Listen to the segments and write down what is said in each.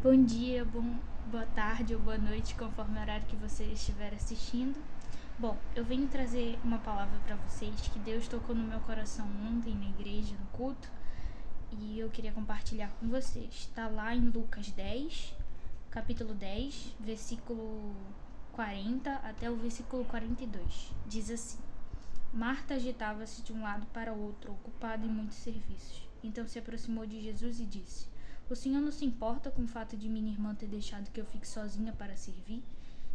Bom dia, boa tarde ou boa noite, conforme o horário que você estiver assistindo. Bom, eu venho trazer uma palavra para vocês que Deus tocou no meu coração ontem na igreja, no culto, e eu queria compartilhar com vocês. Está lá em Lucas 10, capítulo 10, versículo 40 até o versículo 42. Diz assim: Marta agitava-se de um lado para o outro, ocupada em muitos serviços. Então se aproximou de Jesus e disse: O senhor não se importa com o fato de minha irmã ter deixado que eu fique sozinha para servir?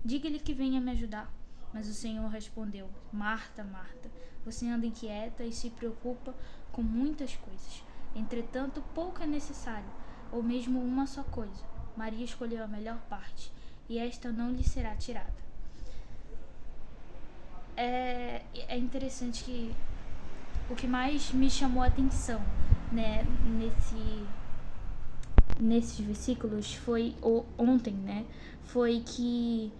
Diga-lhe que venha me ajudar. Mas o Senhor respondeu: Marta, Marta, você anda inquieta e se preocupa com muitas coisas. Entretanto, pouco é necessário, ou mesmo uma só coisa. Maria escolheu a melhor parte, e esta não lhe será tirada. É interessante que o que mais me chamou a atenção, né, nesses versículos foi ontem, né, foi que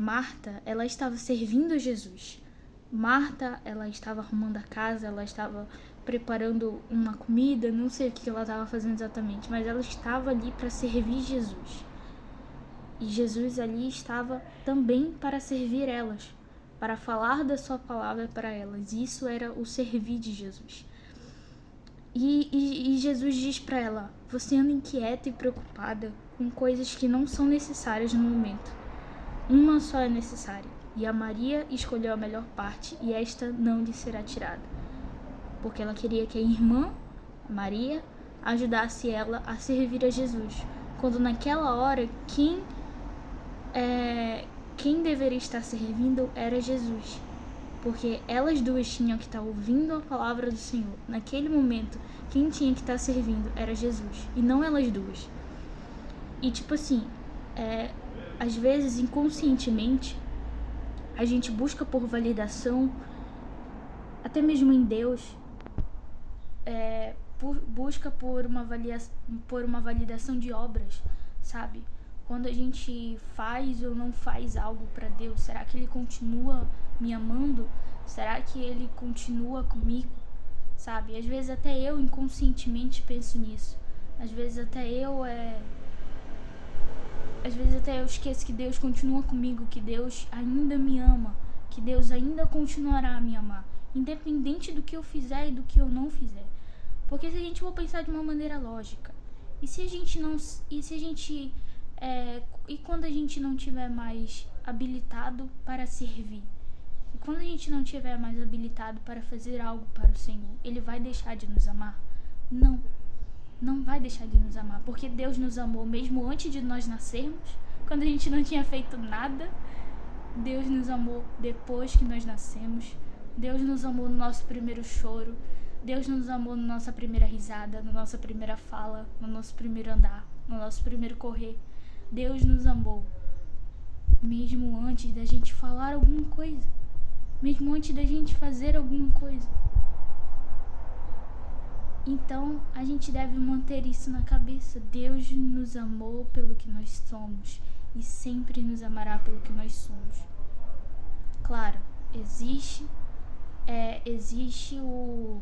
Marta, ela estava servindo a Jesus. Marta, ela estava arrumando a casa, ela estava preparando uma comida, não sei o que ela estava fazendo exatamente, mas ela estava ali para servir Jesus. E Jesus ali estava também para servir elas, para falar da sua palavra para elas. Isso era o servir de Jesus. E Jesus diz para ela: você anda inquieta e preocupada com coisas que não são necessárias no momento. Uma só é necessária, e a Maria escolheu a melhor parte, e esta não lhe será tirada. Porque ela queria que a irmã, Maria, ajudasse ela a servir a Jesus, quando naquela hora quem deveria estar servindo era Jesus. Porque elas duas tinham que estar ouvindo a palavra do Senhor. Naquele momento, quem tinha que estar servindo era Jesus, e não elas duas. E tipo assim, às vezes, inconscientemente, a gente busca por validação, até mesmo em Deus, busca por uma validação de obras, sabe? Quando a gente faz ou não faz algo para Deus, será que Ele continua me amando? Será que Ele continua comigo? Sabe? Às vezes até eu inconscientemente penso nisso. Às vezes até eu esqueço que Deus continua comigo, que Deus ainda me ama, que Deus ainda continuará a me amar, independente do que eu fizer e do que eu não fizer. Porque se a gente for pensar de uma maneira lógica, e quando a gente não tiver mais habilitado para servir? E quando a gente não tiver mais habilitado para fazer algo para o Senhor, Ele vai deixar de nos amar? Não. Não vai deixar de nos amar, porque Deus nos amou mesmo antes de nós nascermos, quando a gente não tinha feito nada. Deus nos amou depois que nós nascemos. Deus nos amou no nosso primeiro choro. Deus nos amou na nossa primeira risada, na nossa primeira fala, no nosso primeiro andar, no nosso primeiro correr. Deus nos amou mesmo antes da gente falar alguma coisa, mesmo antes da gente fazer alguma coisa. Então, a gente deve manter isso na cabeça. Deus nos amou pelo que nós somos e sempre nos amará pelo que nós somos. Claro, existe o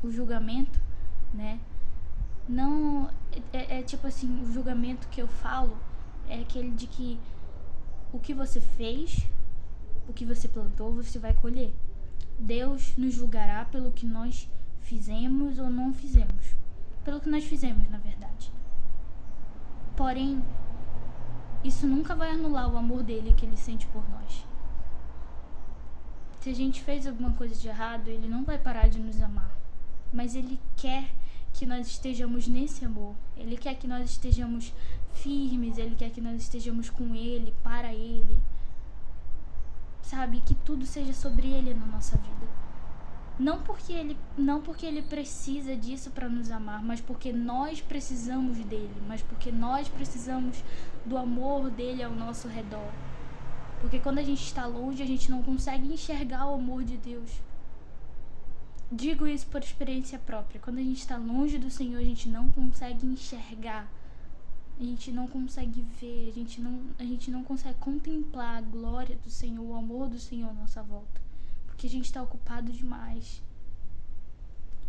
julgamento, né? Não tipo assim, o julgamento que eu falo é aquele de que o que você fez, o que você plantou, você vai colher. Deus nos julgará pelo que nós fizemos ou não fizemos. Pelo que nós fizemos, na verdade. Porém, isso nunca vai anular o amor dele que ele sente por nós. Se a gente fez alguma coisa de errado, ele não vai parar de nos amar. Mas ele quer que nós estejamos nesse amor. Ele quer que nós estejamos firmes, ele quer que nós estejamos com ele, para ele. Sabe, que tudo seja sobre ele na nossa vida. Não porque ele precisa disso para nos amar, mas porque nós precisamos dele, mas porque nós precisamos do amor dele ao nosso redor. Porque quando a gente está longe, a gente não consegue enxergar o amor de Deus. Digo isso por experiência própria. Quando a gente está longe do Senhor, a gente não consegue enxergar. A gente não consegue ver, a gente não consegue contemplar a glória do Senhor, o amor do Senhor à nossa volta. Porque a gente está ocupado demais.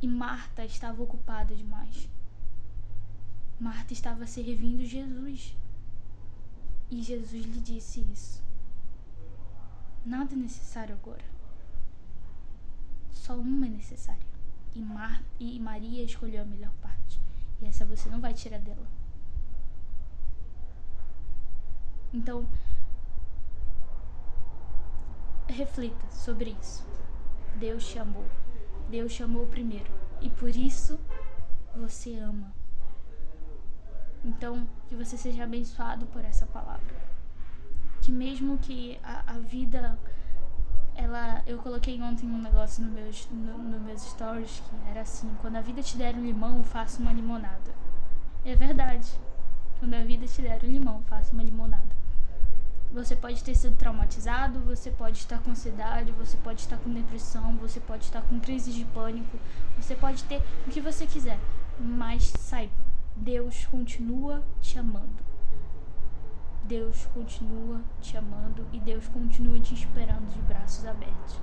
E Marta estava ocupada demais. Marta estava servindo Jesus. E Jesus lhe disse isso. Nada é necessário agora. Só uma é necessária. E Maria escolheu a melhor parte. E essa você não vai tirar dela. Então, reflita sobre isso. Deus te amou. Deus te amou primeiro. E por isso, você ama. Então, que você seja abençoado por essa palavra. Que mesmo que a vida... Eu coloquei ontem um negócio no meus stories que era assim: quando a vida te der um limão, faça uma limonada. É verdade. Quando a vida te der um limão, faça uma limonada. Você pode ter sido traumatizado, você pode estar com ansiedade, você pode estar com depressão, você pode estar com crise de pânico, você pode ter o que você quiser, mas saiba, Deus continua te amando. Deus continua te amando e Deus continua te esperando de braços abertos.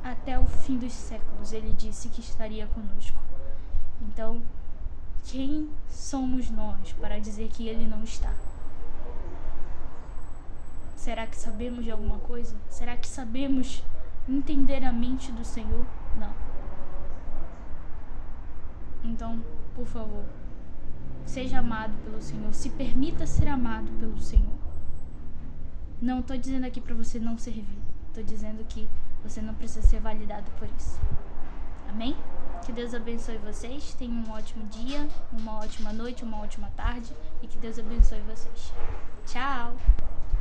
Até o fim dos séculos, Ele disse que estaria conosco. Então, quem somos nós para dizer que Ele não está? Será que sabemos de alguma coisa? Será que sabemos entender a mente do Senhor? Não. Então, por favor, seja amado pelo Senhor. Se permita ser amado pelo Senhor. Não estou dizendo aqui para você não servir. Estou dizendo que você não precisa ser validado por isso. Amém? Que Deus abençoe vocês. Tenham um ótimo dia, uma ótima noite, uma ótima tarde. E que Deus abençoe vocês. Tchau!